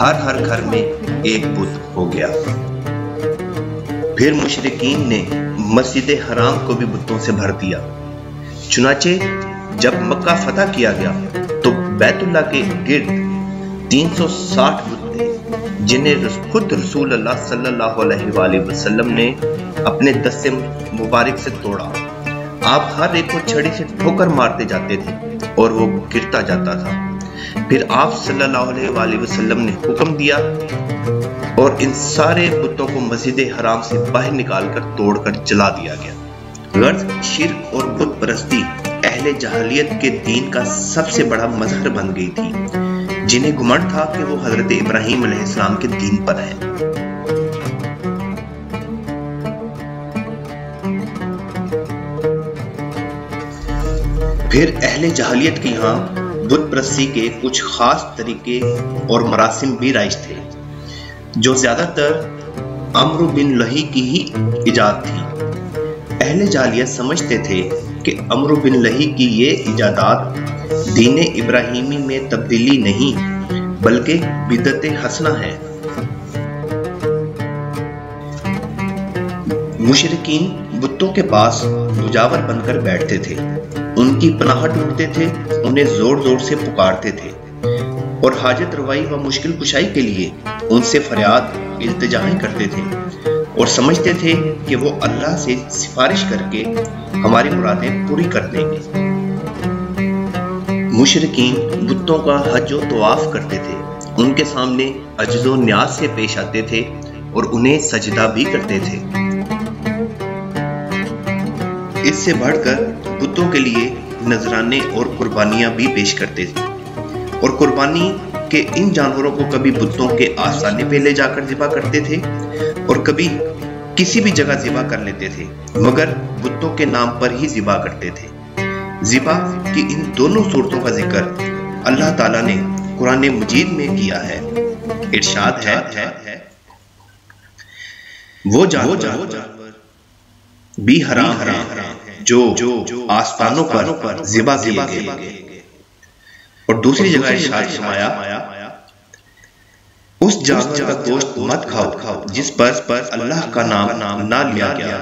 ہر گھر میں ایک بت ہو گیا۔ پھر مشرکین نے مسجد حرام کو بھی بتوں سے بھر دیا۔ چنانچہ جب مکہ فتح کیا گیا تو بیت اللہ کے گرد 360 بت تھے، جنہیں خود رسول اللہ صلی اللہ علیہ وآلہ وسلم نے اپنے دست مبارک سے توڑا۔ آپ ہر ایک کو چھڑی سے ٹھوکر مارتے جاتے تھے اور وہ گرتا جاتا تھا۔ پھر آپ صلی اللہ علیہ وآلہ وسلم نے حکم دیا اور ان سارے بتوں کو مسجد حرام سے باہر نکال کر توڑ کر جلا دیا گیا۔ غرض شرک اور بت پرستی اہل جاہلیت کے دین کا سب سے بڑا مظہر بن گئی تھی، جنہیں گمنڈ تھا کہ وہ حضرت ابراہیم علیہ السلام کے دین پر ہیں۔ پھر اہل جاہلیت کے یہاں بت پرستی کے کچھ خاص طریقے اور مراسم بھی رائج تھے، جو زیادہ تر عمرو بن لہی کی ہی ایجاد تھی۔ اہل جاہلیت سمجھتے تھے کہ عمرو بن لہی کی یہ ایجادات دین ابراہیمی میں تبدیلی نہیں بلکہ بدعت حسنہ ہے۔ مشرکین بتوں کے پاس مجاور بن کر بیٹھتے تھے، ان کی پناہ ڈھونڈتے تھے، انہیں زور زور سے پکارتے تھے اور حاجت روائی و مشکل کشائی کے لیے ان سے فریاد التجائیں کرتے تھے اور سمجھتے تھے کہ وہ اللہ سے سفارش کر کے ہماری مرادیں پوری کر دیں گے۔ مشرکین بتوں کا حج و طواف کرتے تھے، ان کے سامنے عجز و نیاز سے پیش آتے تھے اور انہیں سجدہ بھی کرتے تھے۔ اس سے بڑھ کر بتوں کے لیے نذرانے اور قربانیاں بھی پیش کرتے تھے، اور قربانی کے ان جانوروں کو کبھی بتوں کے آستانے پہ لے جا کر ذبح کرتے تھے اور کبھی کسی بھی جگہ ذبح کر لیتے تھے، مگر بتوں کے نام پر ہی ذبح کرتے تھے۔ ذبح کی ان دونوں صورتوں کا ذکر اللہ تعالیٰ نے قرآن مجید میں کیا ہے۔ ارشاد ہے، وہ جانور بھی حرام ہیں جو آستانوں پر ذبح کیے گئے، اور دوسری جگہ ارشاد فرمایا، اس جانور کا گوشت مت کھاؤ جس پر اللہ کا نام نہ لیا گیا۔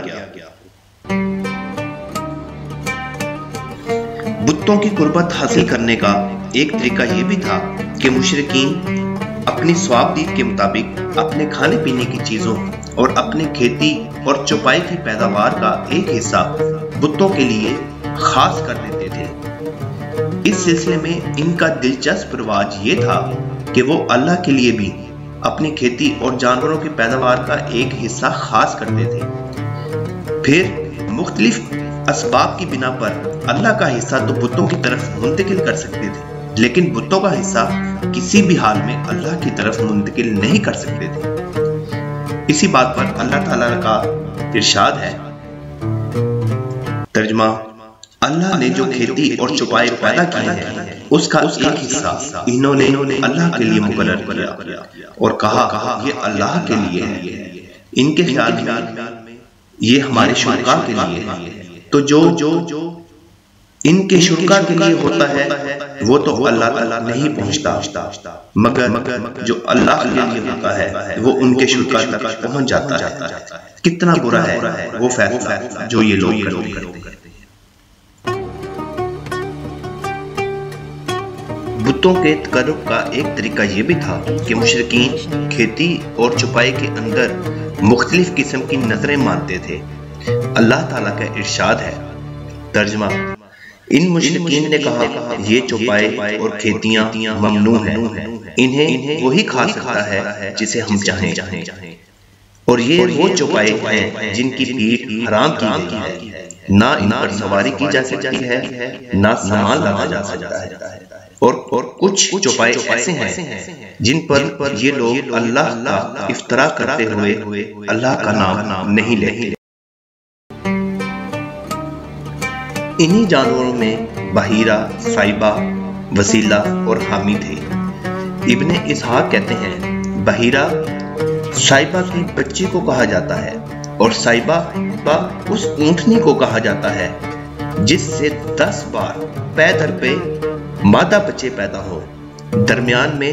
بتوں کی قربت حاصل کرنے کا ایک طریقہ یہ بھی تھا کہ مشرکین اپنی ثوابدید کے مطابق اپنے کھانے پینے کی چیزوں اور اپنی کھیتی اور چوپائی کی پیداوار کا ایک حصہ بتوں کے لیے خاص کر دیتے تھے۔ اس سلسلے میں ان کا دلچسپ رواج یہ تھا کہ وہ اللہ کے لیے بھی اپنی کھیتی اور جانوروں کی پیداوار کا ایک حصہ خاص کرتے تھے۔ پھر مختلف اسباب کی بنا پر اللہ کا حصہ تو بتوں کی طرف منتقل کر سکتے تھے، لیکن بتوں کا حصہ کسی بھی حال میں اللہ کی طرف منتقل نہیں کر سکتے تھے۔ اسی بات پر اللہ تعالیٰ کا ارشاد ہے، ترجمہ، اللہ نے جو کھیتی اور چوپائے پیدا کی ہے اس کا ایک حصہ انہوں نے اللہ کے لیے مقرر کیا اور کہا یہ اللہ کے لیے ہے۔ ان کے خیال میں یہ ہمارے شرکاء کے لیے ہے، تو جو ان کے شرکاء کے لیے ہوتا ہے وہ تو اللہ تعالیٰ نہیں پہنچتا، مگر جو اللہ کے لیے ہوتا ہے وہ ان کے شرکاء تک پہنچ جاتا ہے۔ کتنا برا ہے وہ فیصلہ جو یہ لوگ کرتے ہیں۔ بتوں کے تقرب کا ایک طریقہ یہ بھی تھا کہ مشرکین کھیتی اور چوپائی کے اندر مختلف قسم کی نظریں مانتے تھے۔ اللہ تعالیٰ کا ارشاد ہے، ترجمہ، ان مشرکین نے کہا یہ چوپائے اور کھیتیاں ممنوع ہیں، انہیں وہی کھا سکتا ہے جسے ہم چاہیں، اور یہ وہ چوپائے ہیں جن کی پیٹھ حرام کی گئی ہے، نہ ان پر سواری کی جا سکتی ہے، نہ سامان لانا جا سکتا ہے، اور کچھ چوپائے ایسے ہیں جن پر یہ لوگ اللہ کا افتراء کرتے ہوئے اللہ کا نام نہیں لیتے۔ انہی جانوروں میں بحیرہ، صائبہ، وسیلہ اور حامی تھے۔ ابن اسحاق کہتے ہیں بحیرہ صائبہ کی بچی کو کہا جاتا ہے، اور صائبہ اس اونٹنی کو کہا جاتا ہے جس سے 10 بار پے در پہ مادہ بچے پیدا ہو۔ درمیان میں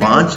5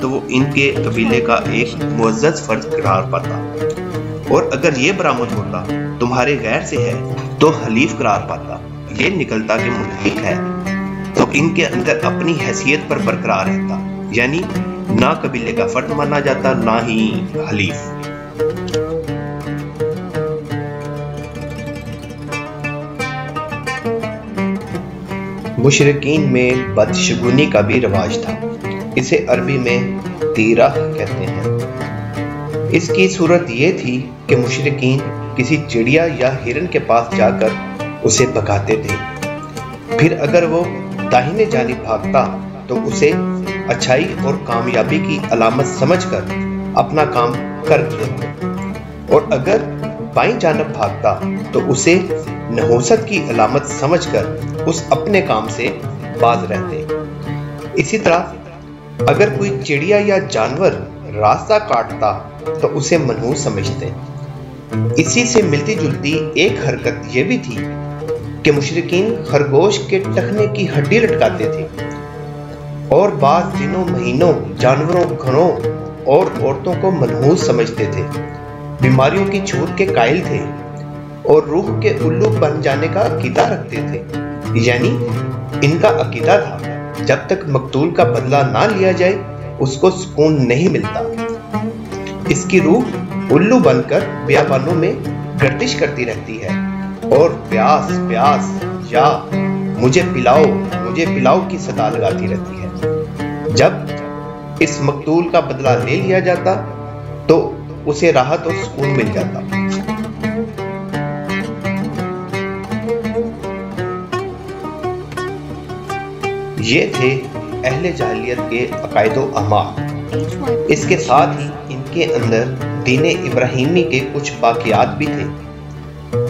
تو وہ ان کے قبیلے کا ایک معزز فرد قرار پاتا، اور اگر یہ برآمد ہوتا تمہارے غیر سے ہے تو حلیف قرار پاتا۔ یہ نکلتا کہ ملحق ہے تو ان کے اندر اپنی حیثیت پر برقرار رہتا، یعنی نہ قبیلے کا فرد مانا جاتا نہ ہی حلیف۔ مشرکین میں بدشگونی کا بھی رواج تھا، اسے عربی میں تیرہ کہتے ہیں۔ اس کی صورت یہ تھی کہ مشرکین کسی چڑیا یا ہرن کے پاس جا کر اسے بھگاتے تھے، پھر اگر وہ داہنے جانب بھاگتا تو اسے اچھائی اور کامیابی کی علامت سمجھ کر اپنا کام کر دیتے، اور اگر بائیں جانب بھاگتا تو اسے نحوست کی علامت سمجھ کر اس اپنے کام سے باز رہتے۔ اسی طرح اگر کوئی چڑیا یا جانور راستہ کاٹتا تو اسے منحوس سمجھتے۔ اسی سے ملتی جلتی ایک حرکت یہ بھی تھی کہ مشرکین خرگوش کے ٹخنے کی ہڈی لٹکاتے تھے، اور بعض دنوں مہینوں جانوروں، گھروں اور عورتوں کو منحوس سمجھتے تھے، بیماریوں کی چھوٹ کے قائل تھے، اور روح کے الو بن جانے کا عقیدہ رکھتے تھے۔ یعنی ان کا عقیدہ تھا جب تک مقتول کا بدلہ نہ لیا جائے اس کو سکون نہیں ملتا۔ اس کی روح الو بن کر بیابانوں میں گردش کرتی رہتی ہے اور پیاس پیاس یا مجھے پلاؤ کی صدا لگاتی رہتی ہے۔ جب اس مقتول کا بدلہ لے لیا جاتا تو اسے راحت اور سکون مل جاتا۔ یہ تھے اہل جاہلیت کے عقائد و اعمال۔ اس کے ساتھ ہی ان کے اندر دین ابراہیمی کے کچھ باقیات بھی تھے،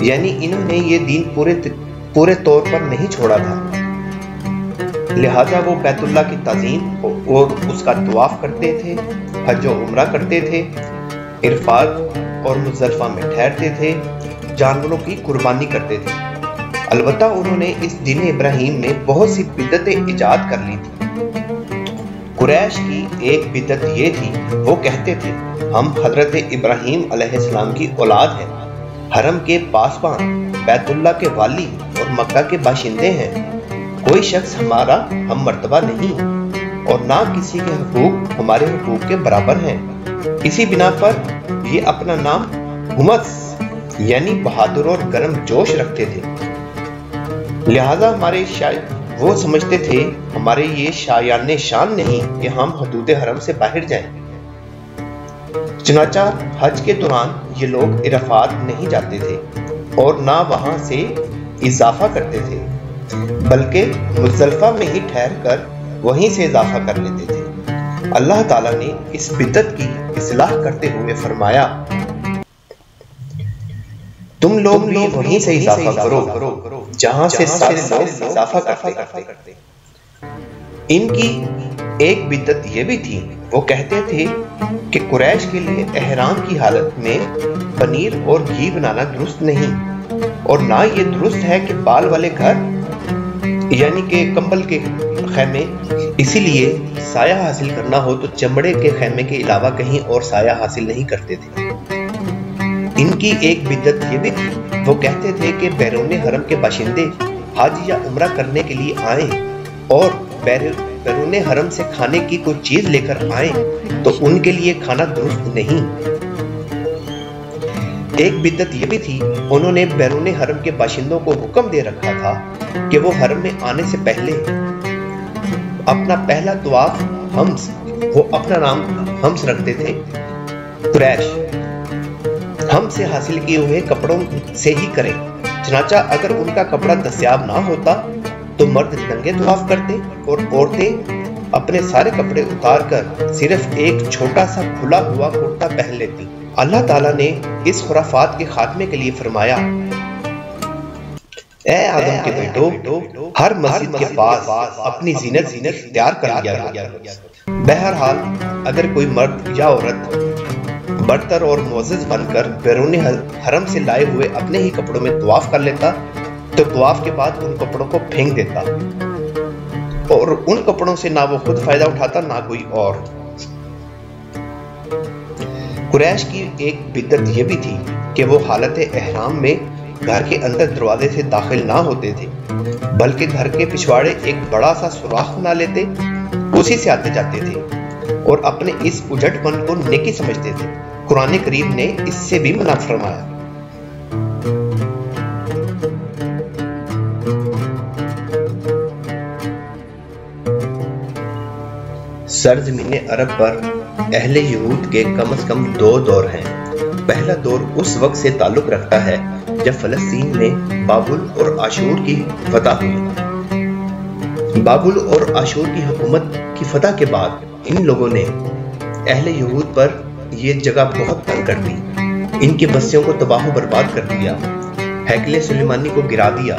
یعنی انہوں نے یہ دین پورے طور پر نہیں چھوڑا تھا، لہذا وہ بیت اللہ کی تعظیم اور اس کا طواف کرتے تھے، حج و عمرہ کرتے تھے، عرفات اور مزدلفہ میں ٹھہرتے تھے، جانوروں کی قربانی کرتے تھے۔ البتہ انہوں نے اس دین ابراہیم میں بہت سی بدعتیں ایجاد کر لی تھی۔ قریش کی ایک بدعت یہ تھی، وہ کہتے تھے ہم حضرت ابراہیم علیہ السلام کی اولاد ہیں، حرم کے پاسبان، بیت اللہ کے والی اور مکہ کے باشندے ہیں، کوئی شخص ہمارا ہم مرتبہ نہیں، اور نہ کسی کے حقوق ہمارے حقوق کے برابر ہیں۔ اسی بنا پر یہ اپنا نام ہمس یعنی بہادر اور گرم جوش رکھتے تھے، لہذا وہ سمجھتے تھے ہمارے یہ شایان شان نہیں کہ ہم حدود حرم سے باہر جائیں۔ چنانچہ حج کے دوران یہ لوگ عرفات نہیں جاتے تھے اور نہ وہاں سے اضافہ کرتے تھے، بلکہ مزدلفہ میں ہی ٹھہر کر وہیں سے اضافہ کر لیتے تھے۔ اللہ تعالیٰ نے اس بدعت کی اصلاح کرتے ہوئے فرمایا تم لوگ بھی وہیں سے اضافہ کرو جہاں سے سارے لوگ اضافہ کرتے۔ ان کی ایک بدعت یہ بھی تھی، وہ کہتے تھے کہ قریش کے لیے احرام کی حالت میں پنیر اور گھی بنانا درست نہیں، اور نہ یہ درست ہے کہ بال والے گھر یعنی کہ کمبل کے خیمے، اسی لیے سایہ حاصل کرنا ہو تو چمڑے کے خیمے کے علاوہ کہیں اور سایہ حاصل نہیں کرتے تھے۔ ان کی ایک بدعت یہ بھی تھی، وہ کہتے تھے کہ بیرون حرم کے باشندے حج یا عمرہ کرنے کے لیے آئیں اور بیرون حرم سے کھانے کی کوئی چیز لے کر آئیں تو ان کے لیے کھانا درست نہیں۔ ایک بدعت یہ بھی تھی، انہوں نے بیرون حرم کے باشندوں کو حکم دے رکھا تھا کہ وہ حرم میں آنے سے پہلے اپنا پہلا طواف وہ اپنا نام ہمس رکھتے تھے، قریش ہم سے حاصل کیے ہوئے کپڑوں سے ہی کریں۔ چنانچہ اگر ان کا کپڑا دستیاب نہ ہوتا تو مرد ننگے طواف کرتے اور عورتیں اپنے سارے کپڑے اتار کر صرف ایک چھوٹا سا کھلا ہوا کرتا پہن لیتی۔ اللہ تعالیٰ نے اس خرافات کے خاتمے کے لیے فرمایا اے آدم کے بیٹو، ہر مسجد کے پاس اپنی زینت اختیار کر لیا گیا۔ بہرحال اگر کوئی مرد یا عورت برتر اور معزز بن کر بیرون حرم سے لائے ہوئے اپنے ہی کپڑوں میں طواف کر لیتا تو طواف کے بعد ان کپڑوں کو پھینک دیتا، اور ان کپڑوں سے نہ وہ خود فائدہ اٹھاتا نہ کوئی اور۔ قریش کی ایک بدعت یہ بھی تھی کہ وہ حالت احرام میں گھر کے اندر دروازے سے داخل نہ ہوتے تھے، بلکہ گھر کے پچھواڑے ایک بڑا سا سوراخ بنا لیتے، اسی سے آتے جاتے تھے اور اپنے اس اجٹ پن کو نیکی سمجھتے تھے۔ قرآن کریم نے اس سے بھی منع فرمایا۔ سرزمین عرب پر اہل یہود کے کم از کم 2 دور ہیں۔ پہلا دور اس وقت سے تعلق رکھتا ہے جب فلسطین میں بابل اور آشور کی فتح ہوئی۔ بابل اور آشور کی حکومت کی فتح کے بعد ان لوگوں نے اہل یہود پر یہ جگہ بہت تنگ کر دی، ان کی بستیوں کو تباہ و برباد کر دیا، ہیکل سلیمانی کو گرا دیا۔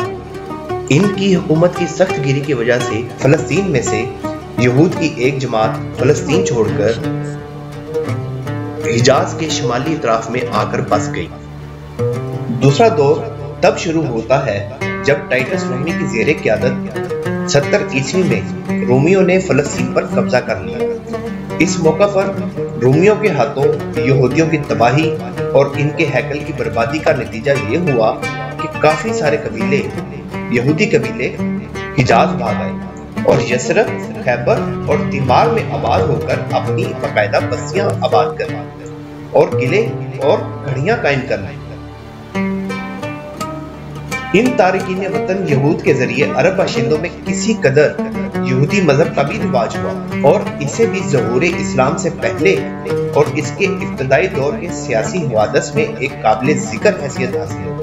ان کی حکومت کی سخت گیری کی وجہ سے فلسطین میں سے یہود کی ایک جماعت فلسطین چھوڑ کر حجاز کے شمالی اطراف میں آ کر بس گئی۔ دوسرا دور تب شروع ہوتا ہے جب ٹائٹس رومی کی زیر قیادت 70 عیسوی میں رومیوں نے فلسطین پر قبضہ کر لیا۔ اس موقع پر رومیوں کے ہاتھوں یہودیوں کی تباہی اور ان کے ہیکل کی بربادی کا نتیجہ یہ ہوا کہ کافی سارے قبیلے، یہودی قبیلے حجاز بھاگ آئے اور یثرب، خیبر اور تیمار میں آباد ہو کر اپنی باقاعدہ بستیاں آباد کر اور قلعے اور گھڑیاں قائم کر لیں۔ ان تارکین وطن یہود کے ذریعے عرب باشندوں میں کسی قدر یہودی مذہب کا بھی رواج ہوا اور اسے بھی ظہور اسلام سے پہلے اور اس کے ابتدائی دور کے سیاسی حوادث میں ایک قابل ذکر حیثیت حاصل ہوئی۔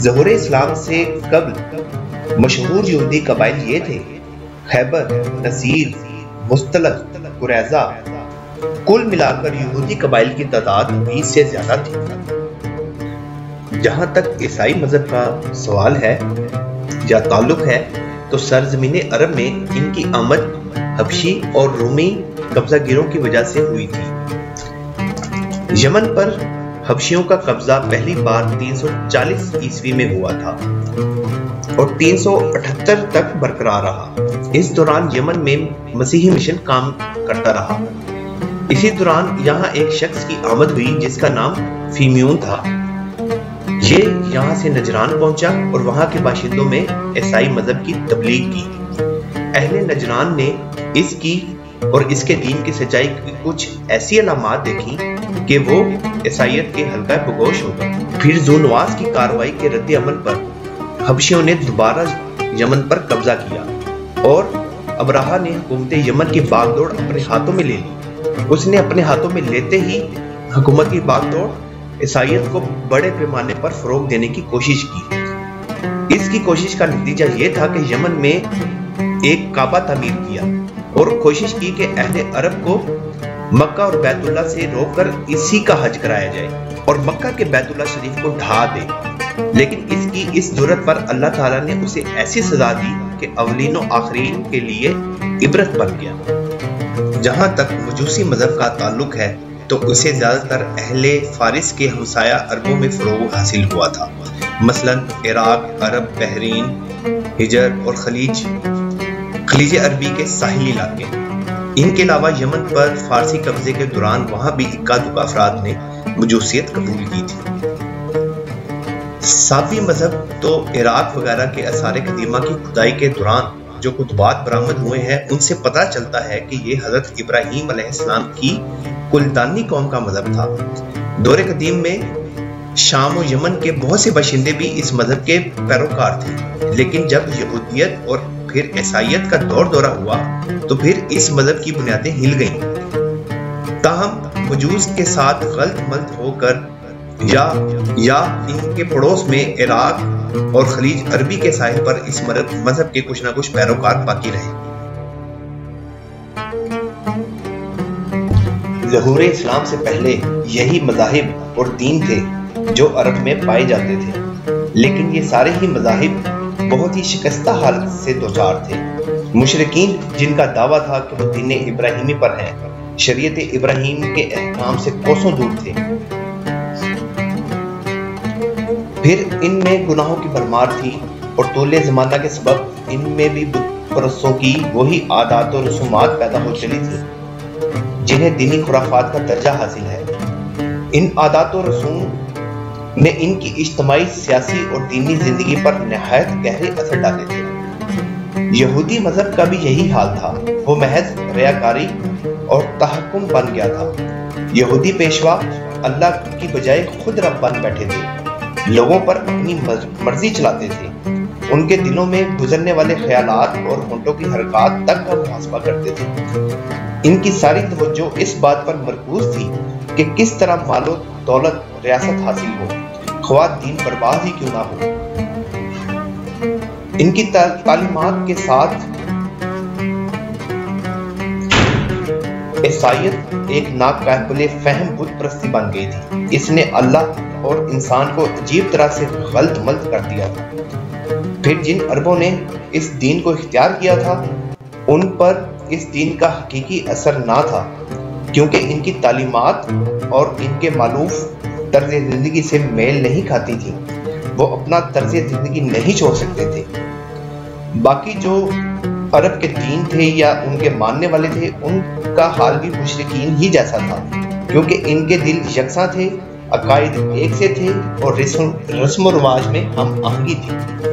ظہور اسلام سے قبل مشہور یہودی قبائل یہ تھے: خیبر، نذیر، مستلق، قریظہ۔ کل ملا کر یہودی قبائل کی تعداد 20 سے زیادہ تھی۔ جہاں تک عیسائی مذہب کا سوال ہے یا تعلق ہے تو سرزمین عرب میں ان کی آمد حبشی اور رومی قبضہ گیروں کی وجہ سے ہوئی تھی۔ یمن پر حبشیوں کا قبضہ پہلی بار 340 عیسوی میں ہوا تھا اور 378 تک برقرار رہا۔ اس دوران یمن میں مسیحی مشن کام کرتا رہا۔ اسی دوران یہاں ایک شخص کی آمد ہوئی جس کا نام فیمیون تھا۔ یہ یہاں سے نجران پہنچا اور وہاں کے باشندوں میں عیسائی مذہب کی تبلیغ کی۔ اہل نجران نے اس کی اور اس کے دین کی سچائی کی کچھ ایسی علامات دیکھی کہ وہ عیسائیت کے حلقہ بگوش ہو گئے۔ پھر ذونواس کی کارروائی کے رد عمل پر حبشیوں نے دوبارہ یمن پر قبضہ کیا اور ابراہا نے حکومت یمن کی باغ دوڑ اپنے ہاتھوں میں لے لی۔ اس نے اپنے ہاتھوں میں لیتے ہی حکومت کی باغ دوڑ عیسائیت کو بڑے پیمانے پر فروغ دینے کی کوشش کی۔ اس کی کوشش کا نتیجہ یہ تھا کہ یمن میں ایک کعبہ تعمیر کیا اور کوشش کی کہ اہل عرب کو مکہ اور بیت اللہ سے روک کر اسی کا حج کرایا جائے اور مکہ کے بیت اللہ شریف کو ڈھا دے۔ لیکن اس جرات پر اللہ تعالیٰ نے اسے ایسی سزا دی کہ اولین و آخرین کے لیے عبرت بن گیا۔ جہاں تک مجوسی مذہب کا تعلق ہے تو اسے زیادہ تر اہل فارس کے ہمسایہ عربوں میں فروغ حاصل ہوا تھا، مثلا عراق، عرب، بحرین، حجر اور خلیج عربی کے ساحلی علاقے۔ ان کے علاوہ یمن پر فارسی قبضے کے دوران وہاں بھی اکا دکا افراد نے مجوسیت قبول کی تھی۔ صافی مذہب تو عراق وغیرہ کے آثار قدیمہ کی کھدائی کے دوران جو کتبات برآمد ہوئے ہیں ان سے پتہ چلتا ہے کہ یہ حضرت ابراہیم علیہ السلام کی کلدانی قوم کا مذہب تھا۔ دور قدیم میں شام و یمن کے بہت سے باشندے بھی اس مذہب کے پیروکار تھے، لیکن جب یہودیت اور پھر عیسائیت کا دورہ ہوا تو پھر اس مذہب کی بنیادیں ہل گئیں۔ تاہم مجوس کے ساتھ غلط ملط ہو کر یا ان کے پڑوس میں عراق اور خلیج عربی کے ساحل پر اس مذہب کے کچھ نہ کچھ پیروکار باقی رہے۔ ظہور اسلام سے پہلے یہی مذاہب اور دین تھے جو عرب میں پائے جاتے تھے، لیکن یہ سارے ہی مذاہب بہت ہی شکستہ حالت سے دوچار تھے۔ مشرکین جن کا دعویٰ تھا کہ وہ دین ابراہیمی پر ہیں، شریعت ابراہیم کے احکام سے کوسوں دور تھے۔ پھر ان میں گناہوں کی بھرمار تھی اور طول زمانہ کے سبب ان میں بھی بت پرستوں کی وہی عادات و رسومات پیدا ہو چلی تھی جنہیں دینی خرافات کا درجہ حاصل ہے۔ ان عادات و رسوم نے ان کی اجتماعی، سیاسی اور دینی زندگی پر نہایت گہرے اثر ڈالے تھے۔ یہودی مذہب کا بھی یہی حال تھا، وہ محض ریاکاری اور تحکم بن گیا تھا۔ یہودی پیشوا اللہ کی بجائے خود رب بن بیٹھے تھے، لوگوں پر اپنی مرضی چلاتے تھے، ان کے دلوں میں گزرنے والے خیالات اور ہونٹوں کی حرکات تک کا محاسبہ کرتے تھے۔ ان کی ساری توجہ اس بات پر مرکوز تھی کہ کس طرح مال و دولت ریاست حاصل ہو، خواہ دین برباد ہی کیوں نہ ہو۔ ان کی تعلیمات کے ساتھ عیسائیت ایک ناقابل فہم بت پرستی بن گئی تھی۔ اس نے اللہ اور انسان کو عجیب طرح سے غلط ملت کر دیا تھا۔ پھر جن عربوں نے اس دین کو اختیار کیا تھا، ان پر اس دین کا حقیقی اثر نہ تھا، کیونکہ ان کی تعلیمات اور ان کے مألوف طرز زندگی سے میل نہیں کھاتی تھی، وہ اپنا طرز زندگی نہیں چھوڑ سکتے تھے۔ باقی جو عرب کے دین تھے یا ان کے ماننے والے تھے، ان کا حال بھی مشرکین ہی جیسا تھا، کیونکہ ان کے دل یکساں تھے، عقائد ایک سے تھے اور رسم و رواج میں ہم آہنگی تھی۔